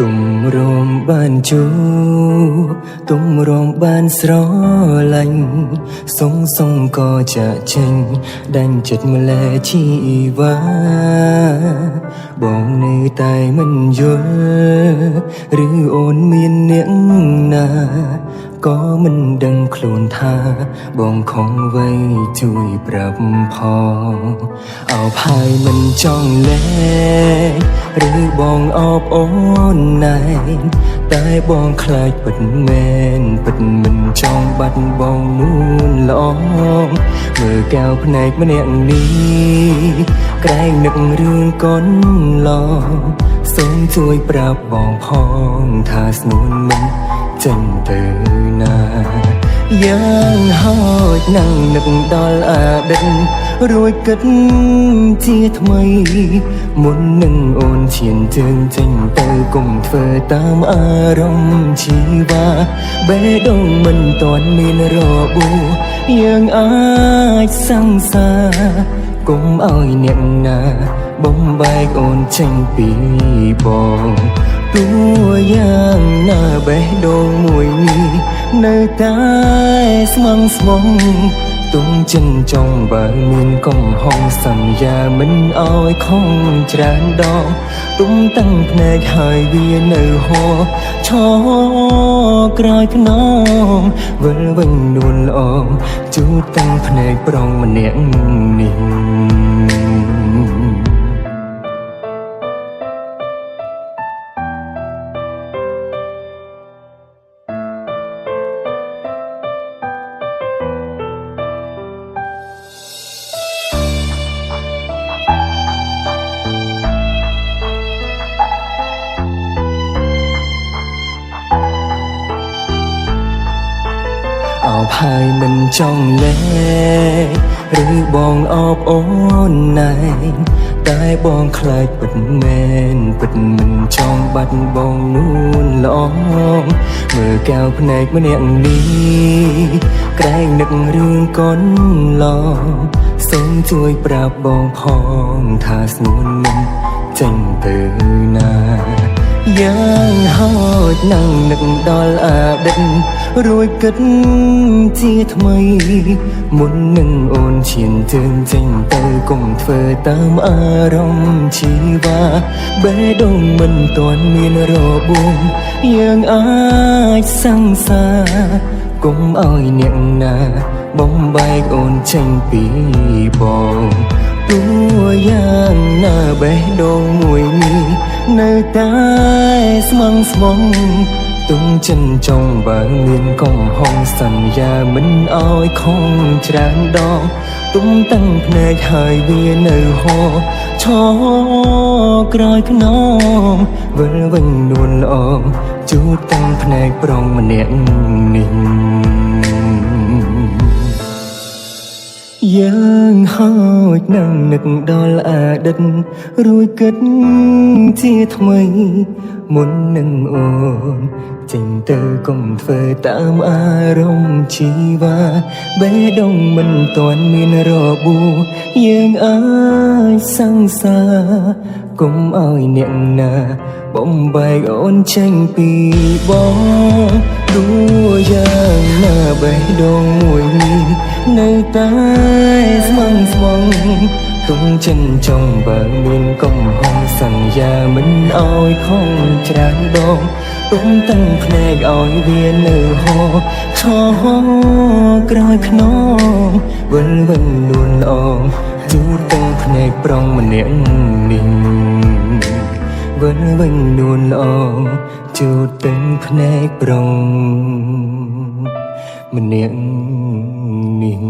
ទុំរោមបានជួទុំរោមបានស្រឡាញ់សុងក៏ចាក់ចេញដាច់ចិត្តម្លែជីវ៉ាបងនៅតែមិនយល់ឬអូនមានអ្នកណាក៏មិនដឹងខ្លួនថាបងខំໄວជួយប្រាប់ផងអោបហើយមិនចង់លែងឬបងអបអូនណែនតែបងខ្លាចពិតមែនពិតមិនចង់បាត់បងនួនល្អមើលកែវភ្នែកម្នាក់នេះក្រែងនឹករឿងកូនឡងសូមជួយប្រាប់បងផងថាស្នួនមិនចេញទៅណាយ៉ាងហោចណាំងនឹកដល់អតីតរួចគិតជាថ្មីមុននឹងអូនឈានជើងចេញទៅគុំធ្វើតាមអារម្មណ៍ជីវ៉ាបេះដូងមិនទាន់មានរបួសយើងអាចសង្សារគុំឲ្យអ្នកណាបំបែកអូនចេញពីបងទោះយ៉ាងណាបេះដូងមួយនេះនៅតែស្មងស្មងទុំចិនចង់បើមានកំហុសសន្យាមិនអោយខំច្រើនដងទុំតាំងភ្នែកហើយវានៅហោឈរក្រោយខ្នងវិលវិញនួនល្អជូតតាំងភ្នែកប្រុងម្នាក់នេះអោបហើយមិនចង់លែងឬបងអបអូនណែនតែបងខ្លាចពិតមែនពិតមិនចង់បាត់បងនួនល្អមើលកែវភ្នែកម្នាក់នេះក្រែងនឹករឿងកូនឡងសូមជួយប្រាប់បងផងថាស្នួនមិនចេញទៅណាយ៉ាងហោចណាំងនឹកដល់អតីតរួចគិតជាថ្មីមុននឹងអូនឈានជើងចេញទៅគុំធ្វើតាមអារម្មណ៍ជីវ៉ាបេះដូងមិនទាន់មានរបួសយើងអាចសង្សារគុំឲ្យអ្នកណាបំបែកអូនចេញពីបងទោះយ៉ាងណាបេះដូងមួយនេះនៅតែស្មងស្មងទុំចិនចង់បើមានកំហុសសន្យាមិនអោយខំច្រើនដងទុំតាំងភ្នែកហើយវានៅហោឈរក្រោយខ្នងវិលវិញនួនល្អជូតតាំងភ្នែកប្រុងម្នាក់នេះយ៉ាងហោចណាំងនឹកដល់អតីតរួចគិតជាថ្មីមុននឹងអូនចេញទៅគុំធ្វើតាមអារម្មណ៍ជីវ៉ាបេះដូងមិនទាន់មានរបួសយើងអាចសង្សារគុំឲ្យអ្នកណាបំបែកអូនចេញពីបងទោះយ៉ាងណាបេះដូងមួយនេះនៅតែស្មងស្មងទុំចិនចង់បើមានកំហុសសន្យាមិនអោយខំច្រើនដងទុំតាំងភ្នែកឲ្យវានៅហោឈរក្រោយខ្នងវិលវិញនួនល្អជូតតាំងភ្នែកប្រុងម្នាក់នេះវិលវិញនួនល្អជូតតាំងភ្នែកប្រុងម្នាក់នេះ